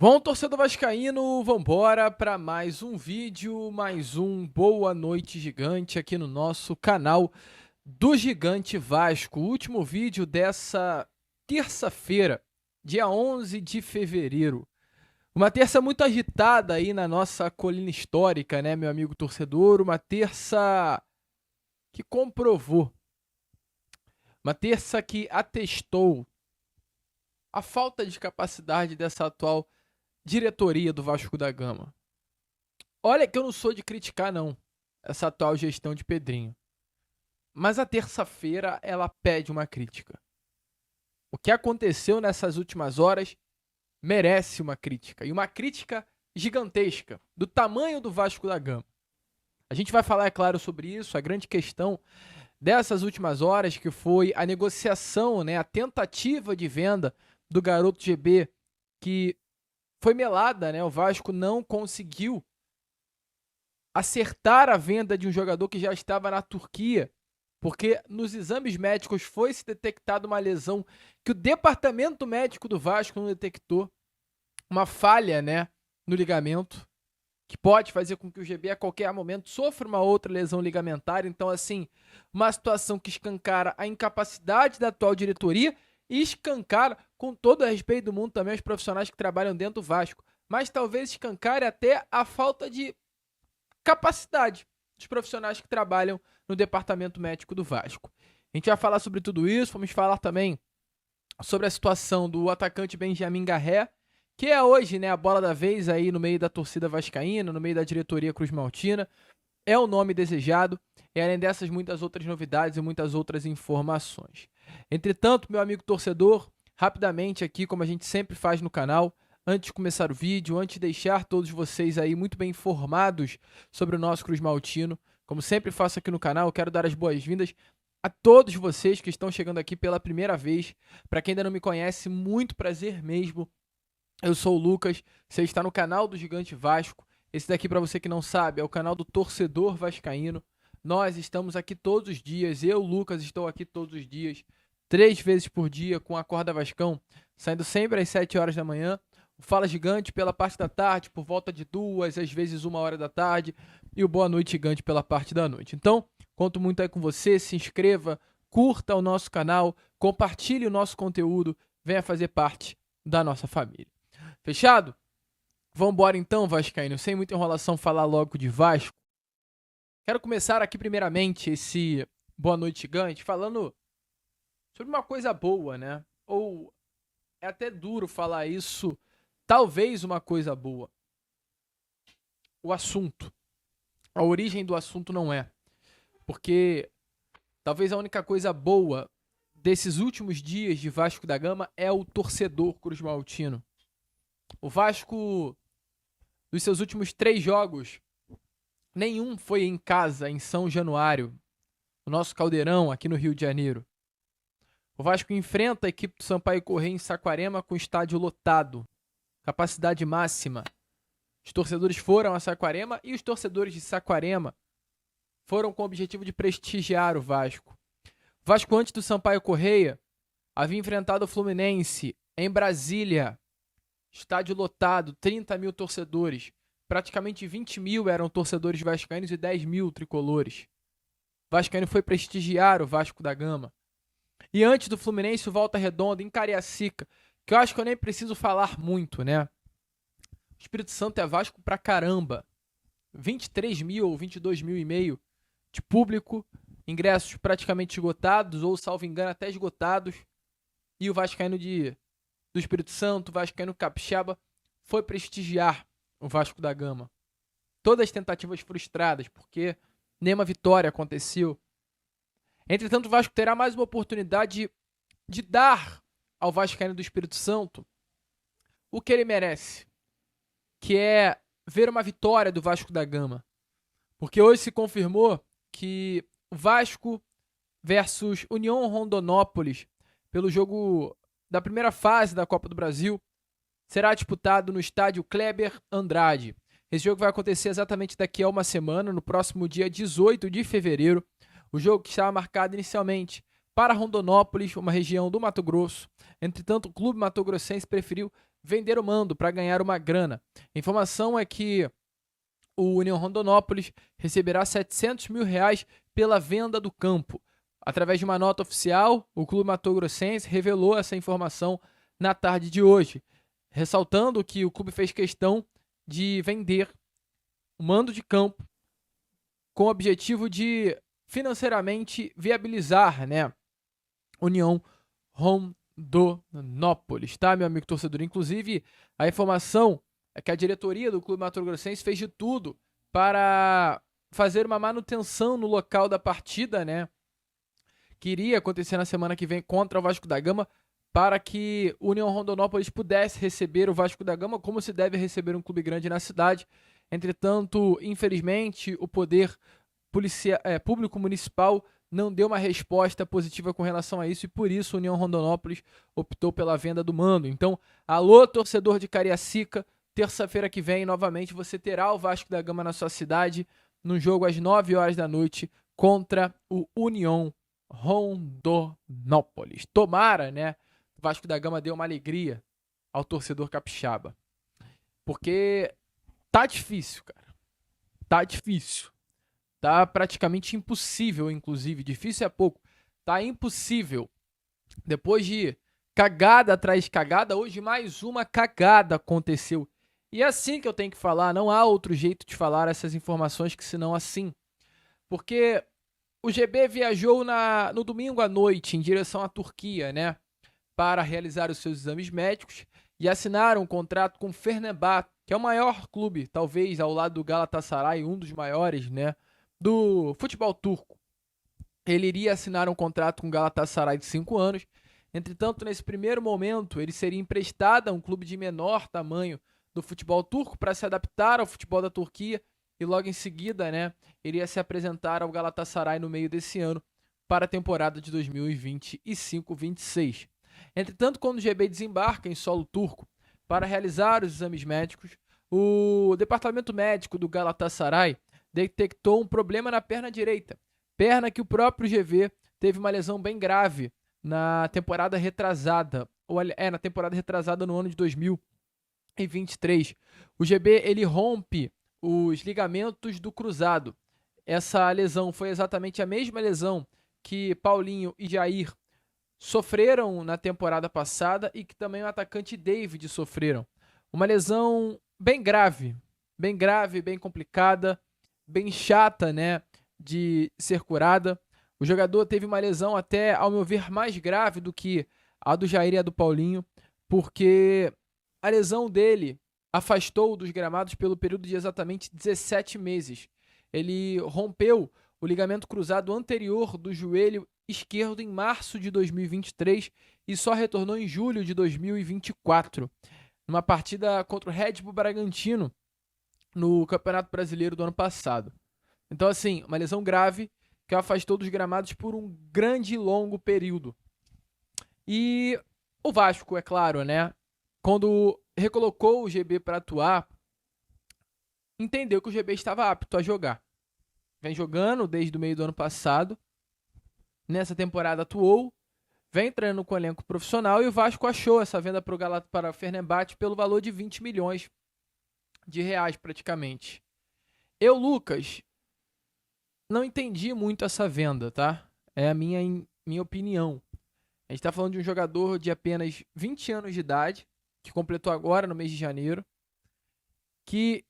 Bom, torcedor vascaíno, vambora para mais um vídeo, mais um Boa Noite Gigante aqui no nosso canal do Gigante Vasco. O último vídeo dessa terça-feira, dia 11 de fevereiro. Uma terça muito agitada aí na nossa colina histórica, né, meu amigo torcedor? Uma terça que comprovou, uma terça que atestou a falta de capacidade dessa atual diretoria do Vasco da Gama. Olha que eu não sou de criticar, não, essa atual gestão de Pedrinho. Mas a terça-feira, ela pede uma crítica. O que aconteceu nessas últimas horas merece uma crítica. E uma crítica gigantesca, do tamanho do Vasco da Gama. A gente vai falar, é claro, sobre isso. A grande questão dessas últimas horas, que foi a negociação, né, a tentativa de venda do garoto GB, que foi melada, né? O Vasco não conseguiu acertar a venda de um jogador que já estava na Turquia, porque nos exames médicos foi-se detectada uma lesão que o departamento médico do Vasco não detectou, uma falha, né, no ligamento, que pode fazer com que o GB a qualquer momento sofra uma outra lesão ligamentar. Então, assim, uma situação que escancara a incapacidade da atual diretoria e escancara, com todo o respeito do mundo, também os profissionais que trabalham dentro do Vasco. Mas talvez escancare até a falta de capacidade dos profissionais que trabalham no departamento médico do Vasco. A gente vai falar sobre tudo isso, vamos falar também sobre a situação do atacante Benjamin Garré, que é hoje, né, a bola da vez aí no meio da torcida vascaína, no meio da diretoria Cruz Maltina. É o nome desejado, e além dessas, muitas outras novidades e muitas outras informações. Entretanto, meu amigo torcedor, rapidamente aqui, como a gente sempre faz no canal, antes de começar o vídeo, antes de deixar todos vocês aí muito bem informados sobre o nosso Cruz Maltino, como sempre faço aqui no canal, eu quero dar as boas-vindas a todos vocês que estão chegando aqui pela primeira vez. Para quem ainda não me conhece, muito prazer mesmo. Eu sou o Lucas, você está no canal do Gigante Vasco. Esse daqui, para você que não sabe, é o canal do torcedor vascaíno. Nós estamos aqui todos os dias, eu, Lucas, estou aqui todos os dias, 3 vezes por dia, com a Corda Vascão, saindo sempre às 7 horas da manhã. O Fala Gigante pela parte da tarde, por volta de 2, às vezes 1 hora da tarde. E o Boa Noite Gigante pela parte da noite. Então, conto muito aí com você, se inscreva, curta o nosso canal, compartilhe o nosso conteúdo, venha fazer parte da nossa família. Fechado? Vambora então, vascaíno, sem muita enrolação, falar logo de Vasco. Quero começar aqui primeiramente esse Boa Noite Gigante falando sobre uma coisa boa, né? Ou é até duro falar isso, talvez uma coisa boa. O assunto. A origem do assunto não é. Porque talvez a única coisa boa desses últimos dias de Vasco da Gama é o torcedor Cruz Maltino. O Vasco, dos seus últimos 3 jogos, nenhum foi em casa, em São Januário, no nosso caldeirão aqui no Rio de Janeiro. O Vasco enfrenta a equipe do Sampaio Corrêa em Saquarema com estádio lotado, capacidade máxima. Os torcedores foram a Saquarema e os torcedores de Saquarema foram com o objetivo de prestigiar o Vasco. O Vasco, antes do Sampaio Corrêa, havia enfrentado o Fluminense em Brasília, estádio lotado, 30 mil torcedores. Praticamente 20 mil eram torcedores vascaínos e 10 mil tricolores. O vascaíno foi prestigiar o Vasco da Gama. E antes do Fluminense, o Volta Redonda, em Cariacica, que eu acho que eu nem preciso falar muito, né? O Espírito Santo é Vasco pra caramba. 23 mil ou 22 mil e meio de público, ingressos praticamente esgotados, ou, salvo engano, até esgotados. E o vascaíno do Espírito Santo, o vascaíno capixaba, foi prestigiar o Vasco da Gama. Todas as tentativas frustradas, porque nenhuma vitória aconteceu. Entretanto, o Vasco terá mais uma oportunidade de dar ao vascaíno do Espírito Santo o que ele merece, que é ver uma vitória do Vasco da Gama. Porque hoje se confirmou que o Vasco versus União Rondonópolis, pelo jogo da primeira fase da Copa do Brasil, será disputado no estádio Kleber Andrade. Esse jogo vai acontecer exatamente daqui a uma semana, no próximo dia 18 de fevereiro. O jogo que estava marcado inicialmente para Rondonópolis, uma região do Mato Grosso. Entretanto, o clube matogrossense preferiu vender o mando para ganhar uma grana. A informação é que o União Rondonópolis receberá R$700 mil pela venda do campo. Através de uma nota oficial, o clube matogrossense revelou essa informação na tarde de hoje, ressaltando que o clube fez questão de vender o mando de campo com o objetivo de financeiramente viabilizar, né, União Rondonópolis, tá, meu amigo torcedor? Inclusive, a informação é que a diretoria do clube matogrossense fez de tudo para fazer uma manutenção no local da partida, né, que iria acontecer na semana que vem contra o Vasco da Gama, para que o União Rondonópolis pudesse receber o Vasco da Gama como se deve receber um clube grande na cidade. Entretanto, infelizmente, o poder público municipal não deu uma resposta positiva com relação a isso e por isso o União Rondonópolis optou pela venda do mando. Então, alô, torcedor de Cariacica, terça-feira que vem, novamente, você terá o Vasco da Gama na sua cidade, num jogo às 9 horas da noite contra o União Rondonópolis. Tomara, né, o Vasco da Gama dê uma alegria ao torcedor capixaba. Porque tá difícil, cara. Tá difícil. Tá praticamente impossível, inclusive. Difícil é pouco. Tá impossível. Depois de cagada atrás de cagada, hoje mais uma cagada aconteceu. E é assim que eu tenho que falar. Não há outro jeito de falar essas informações que senão assim. Porque o GB viajou no domingo à noite em direção à Turquia, né? Para realizar os seus exames médicos e assinaram um contrato com o Fenerbahçe, que é o maior clube, talvez ao lado do Galatasaray, um dos maiores, né, do futebol turco. Ele iria assinar um contrato com o Galatasaray de 5 anos. Entretanto, nesse primeiro momento, ele seria emprestado a um clube de menor tamanho do futebol turco para se adaptar ao futebol da Turquia e logo em seguida, né, iria se apresentar ao Galatasaray no meio desse ano para a temporada de 2025-26. Entretanto, quando o GB desembarca em solo turco para realizar os exames médicos, o departamento médico do Galatasaray detectou um problema na perna direita, perna que o próprio GV teve uma lesão bem grave na temporada retrasada, na temporada retrasada no ano de 2023. O GB ele rompe os ligamentos do cruzado. Essa lesão foi exatamente a mesma lesão que Paulinho e Jair sofreram na temporada passada e que também o atacante David sofreram. Uma lesão bem grave, bem complicada, bem chata, né, de ser curada. O jogador teve uma lesão até, ao meu ver, mais grave do que a do Jair e a do Paulinho, porque a lesão dele afastou dos gramados pelo período de exatamente 17 meses. Ele rompeu o ligamento cruzado anterior do joelho esquerdo em março de 2023 e só retornou em julho de 2024, numa partida contra o Red Bull Bragantino no Campeonato Brasileiro do ano passado. Então, assim, uma lesão grave que o afastou dos gramados por um grande e longo período. E o Vasco, é claro, né, quando recolocou o GB para atuar, entendeu que o GB estava apto a jogar. Vem jogando desde o meio do ano passado. Nessa temporada atuou, vem treinando com o elenco profissional e o Vasco achou essa venda para o Fenerbahçe pelo valor de 20 milhões de reais praticamente. Eu, Lucas, não entendi muito essa venda, tá? É a minha opinião. A gente está falando de um jogador de apenas 20 anos de idade, que completou agora no mês de janeiro, que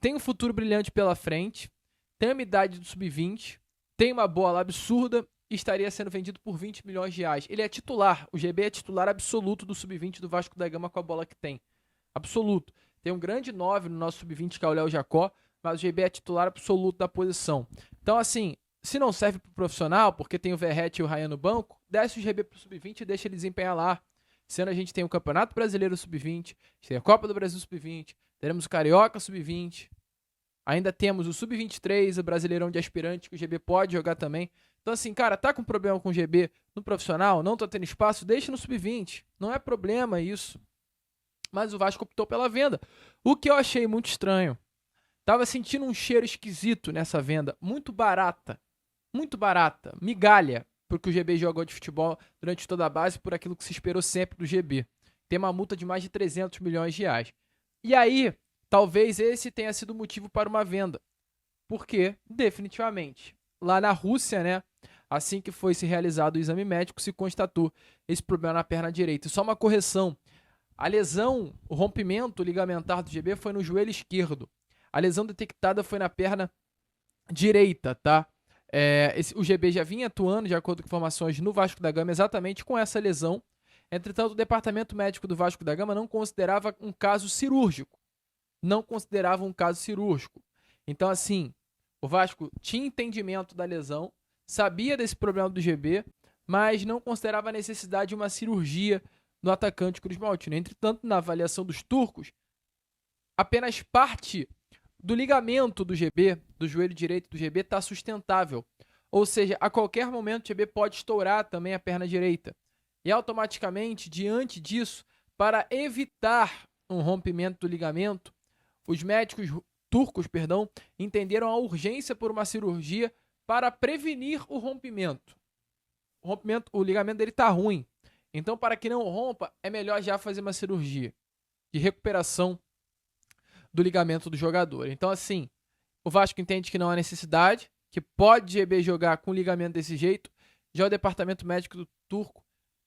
tem um futuro brilhante pela frente, tem uma idade do sub-20, tem uma bola absurda e estaria sendo vendido por 20 milhões de reais. Ele é titular, o GB é titular absoluto do sub-20 do Vasco da Gama com a bola que tem. Absoluto. Tem um grande 9 no nosso sub-20 que é o Léo Jacó, mas o GB é titular absoluto da posição. Então, assim, se não serve pro profissional, porque tem o Verrete e o Ryan no banco, desce o GB pro sub-20 e deixa ele desempenhar lá. Sendo a gente tem o Campeonato Brasileiro sub-20, tem a Copa do Brasil sub-20, teremos o Carioca sub-20, ainda temos o sub-23, o Brasileirão de aspirante, que o GB pode jogar também. Então, assim, cara, tá com problema com o GB no profissional, não tá tendo espaço, deixa no sub-20. Não é problema isso. Mas o Vasco optou pela venda. O que eu achei muito estranho. Tava sentindo um cheiro esquisito nessa venda. Muito barata. Migalha. Porque o GB jogou de futebol durante toda a base, por aquilo que se esperou sempre do GB. tem uma multa de mais de 300 milhões de reais. E aí, talvez esse tenha sido o motivo para uma venda. Porque, definitivamente, lá na Rússia, né, assim que foi se realizado o exame médico, se constatou esse problema na perna direita. E só uma correção, a lesão, o rompimento ligamentar do GB foi no joelho esquerdo. A lesão detectada foi na perna direita, tá? O GB já vinha atuando, de acordo com informações, no Vasco da Gama exatamente com essa lesão. Entretanto, o departamento médico do Vasco da Gama não considerava um caso cirúrgico. Não considerava um caso cirúrgico. Então, assim, o Vasco tinha entendimento da lesão, sabia desse problema do GB, mas não considerava a necessidade de uma cirurgia no atacante Cruz Maltino. Entretanto, na avaliação dos turcos, apenas parte do ligamento do GB, do joelho direito do GB, está sustentável. Ou seja, a qualquer momento o GB pode estourar também a perna direita. E automaticamente, diante disso, para evitar um rompimento do ligamento, os médicos turcos, entenderam a urgência por uma cirurgia para prevenir o rompimento. O ligamento dele está ruim. Então, para que não rompa, é melhor já fazer uma cirurgia de recuperação do ligamento do jogador. Então, assim, o Vasco entende que não há necessidade, que pode GB jogar com ligamento desse jeito. Já o departamento médico do turco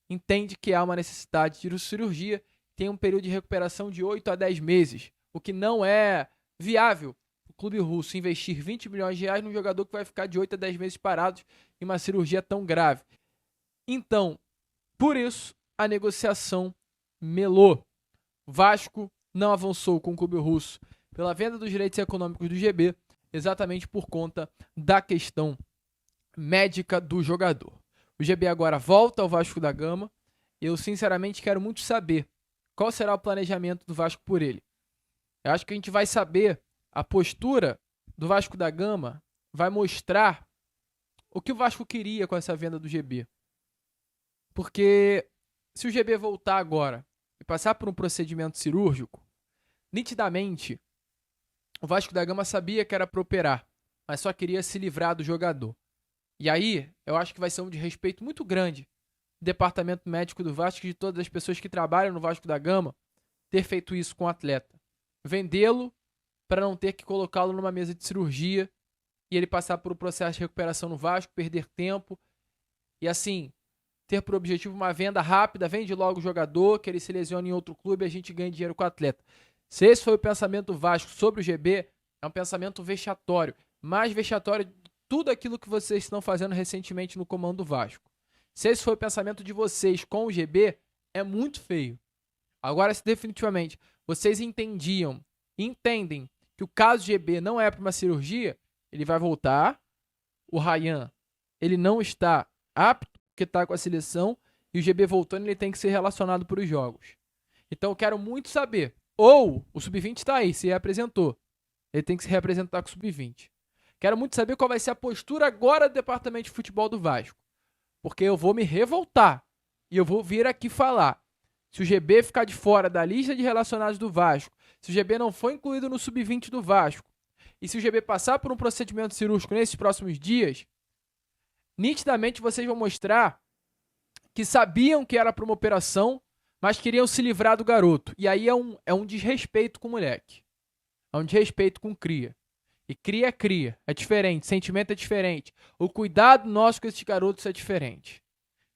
entende que há uma necessidade de cirurgia, tem um período de recuperação de 8 a 10 meses, o que não é viável o clube russo investir 20 milhões de reais num jogador que vai ficar de 8 a 10 meses parados em uma cirurgia tão grave. Então, por isso, a negociação melou. Vasco não avançou com o clube russo pela venda dos direitos econômicos do GB, exatamente por conta da questão médica do jogador. O GB agora volta ao Vasco da Gama. Eu, sinceramente, quero muito saber qual será o planejamento do Vasco por ele. Eu acho que a gente vai saber a postura do Vasco da Gama, vai mostrar o que o Vasco queria com essa venda do GB. Porque se o GB voltar agora e passar por um procedimento cirúrgico, nitidamente, o Vasco da Gama sabia que era para operar, mas só queria se livrar do jogador. E aí, eu acho que vai ser um desrespeito muito grande do departamento médico do Vasco e de todas as pessoas que trabalham no Vasco da Gama ter feito isso com o atleta. Vendê-lo para não ter que colocá-lo numa mesa de cirurgia e ele passar por um processo de recuperação no Vasco, perder tempo e assim, ter por objetivo uma venda rápida, vende logo o jogador, que ele se lesione em outro clube e a gente ganha dinheiro com o atleta. Se esse foi o pensamento do Vasco sobre o GB, é um pensamento vexatório, mais vexatório de tudo aquilo que vocês estão fazendo recentemente no comando do Vasco. Se esse foi o pensamento de vocês com o GB, é muito feio. Agora, se definitivamente vocês entendem que o caso GB não é para uma cirurgia, ele vai voltar. O Ryan, ele não está apto, porque está com a seleção, e o GB voltando, ele tem que ser relacionado para os jogos. Então, eu quero muito saber. Ou o Sub-20 está aí, se reapresentou. Ele tem que se reapresentar com o Sub-20. Quero muito saber qual vai ser a postura agora do departamento de futebol do Vasco. Porque eu vou me revoltar. E eu vou vir aqui falar. Se o GB ficar de fora da lista de relacionados do Vasco, se o GB não for incluído no Sub-20 do Vasco, e se o GB passar por um procedimento cirúrgico nesses próximos dias, nitidamente vocês vão mostrar que sabiam que era para uma operação, mas queriam se livrar do garoto. E aí é um desrespeito com o moleque. É um desrespeito com o cria. E cria é cria. É diferente. Sentimento é diferente. O cuidado nosso com esses garotos é diferente.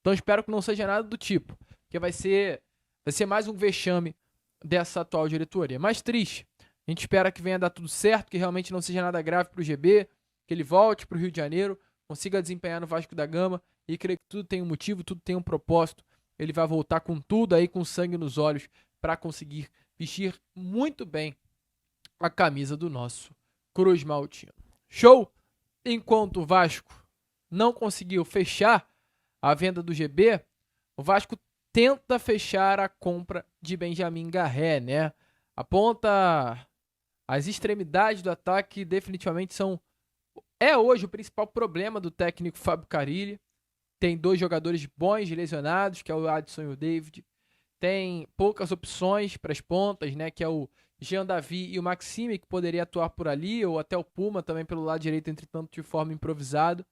Então espero que não seja nada do tipo. Porque vai ser mais um vexame dessa atual diretoria. Mais triste. A gente espera que venha dar tudo certo, que realmente não seja nada grave para o GB, que ele volte para o Rio de Janeiro, consiga desempenhar no Vasco da Gama e creio que tudo tem um motivo, tudo tem um propósito. Ele vai voltar com tudo aí, com sangue nos olhos, para conseguir vestir muito bem a camisa do nosso Cruz Maltino. Show? Enquanto o Vasco não conseguiu fechar a venda do GB, o Vasco tenta fechar a compra de Benjamin Garré, né? Aponta as extremidades do ataque, definitivamente é hoje o principal problema do técnico Fábio Carille. Tem 2 jogadores bons lesionados, que é o Adson e o David. Tem poucas opções para as pontas, né? Que é o Jean Davi e o Maxime, que poderia atuar por ali, ou até o Puma também pelo lado direito, entretanto de forma improvisada.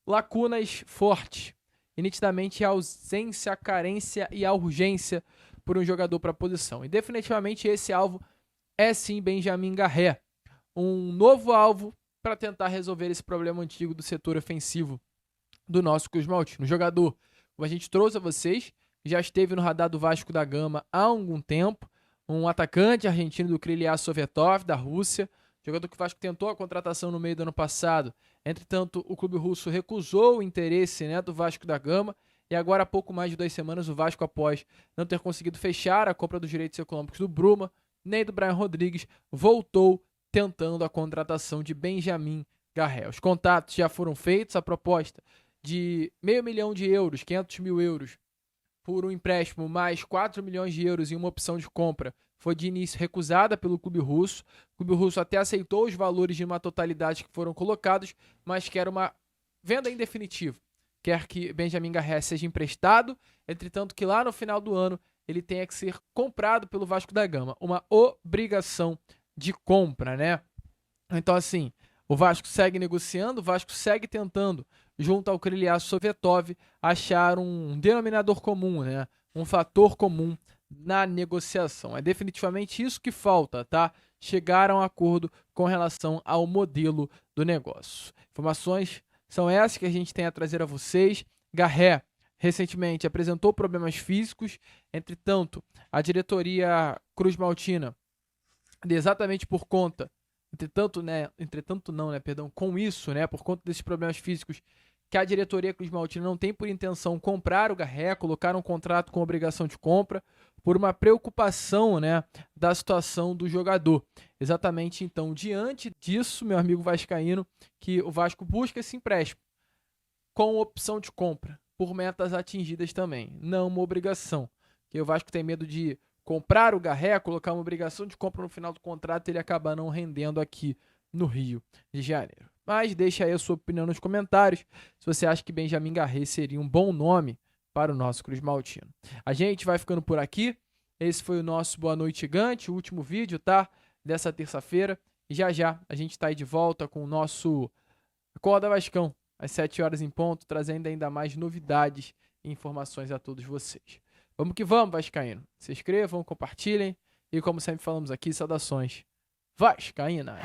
Lacunas fortes. E nitidamente a ausência, a carência e a urgência por um jogador para a posição. E definitivamente esse alvo é sim Benjamin Garré, um novo alvo para tentar resolver esse problema antigo do setor ofensivo do nosso Cruz Maltino. Um jogador, como a gente trouxe a vocês, já esteve no radar do Vasco da Gama há algum tempo, um atacante argentino do Krylia Sovetov, da Rússia, jogador que o Vasco tentou a contratação no meio do ano passado. Entretanto, o clube russo recusou o interesse, né, do Vasco da Gama, e agora há pouco mais de 2 semanas o Vasco, após não ter conseguido fechar a compra dos direitos econômicos do Bruma, nem do Brian Rodrigues, voltou tentando a contratação de Benjamin Garré. Os contatos já foram feitos, a proposta de €500 mil, 500 mil euros, por um empréstimo mais 4 milhões de euros em uma opção de compra, foi de início recusada pelo clube russo. O clube russo até aceitou os valores de uma totalidade que foram colocados, mas quer uma venda em definitivo. Quer que Benjamin Garré seja emprestado, entretanto que lá no final do ano ele tenha que ser comprado pelo Vasco da Gama. Uma obrigação de compra, né? Então, assim, o Vasco segue negociando, o Vasco segue tentando, junto ao Krylia Sovetov, achar um denominador comum, né? Um fator comum na negociação. É definitivamente isso que falta, tá? Chegar a um acordo com relação ao modelo do negócio. Informações são essas que a gente tem a trazer a vocês. Garré, recentemente, apresentou problemas físicos, entretanto, a diretoria Cruz Maltina, exatamente por conta, com isso, né, por conta desses problemas físicos, que a diretoria Cruz Maltina não tem por intenção comprar o Garré, colocar um contrato com obrigação de compra, por uma preocupação, né, da situação do jogador. Exatamente, então, diante disso, meu amigo vascaíno, que o Vasco busca esse empréstimo com opção de compra, por metas atingidas também, não uma obrigação. Porque o Vasco tem medo de comprar o Garré, colocar uma obrigação de compra no final do contrato e ele acabar não rendendo aqui no Rio de Janeiro. Mas deixa aí a sua opinião nos comentários, se você acha que Benjamin Garré seria um bom nome para o nosso Cruz Maltino. A gente vai ficando por aqui. Esse foi o nosso Boa Noite Gigante, o último vídeo, tá? Dessa terça-feira. E já a gente tá aí de volta com o nosso Acorda Vascão, às 7 horas em ponto, trazendo ainda mais novidades e informações a todos vocês. Vamos que vamos, vascaíno. Se inscrevam, compartilhem e, como sempre falamos aqui, saudações vascaínas.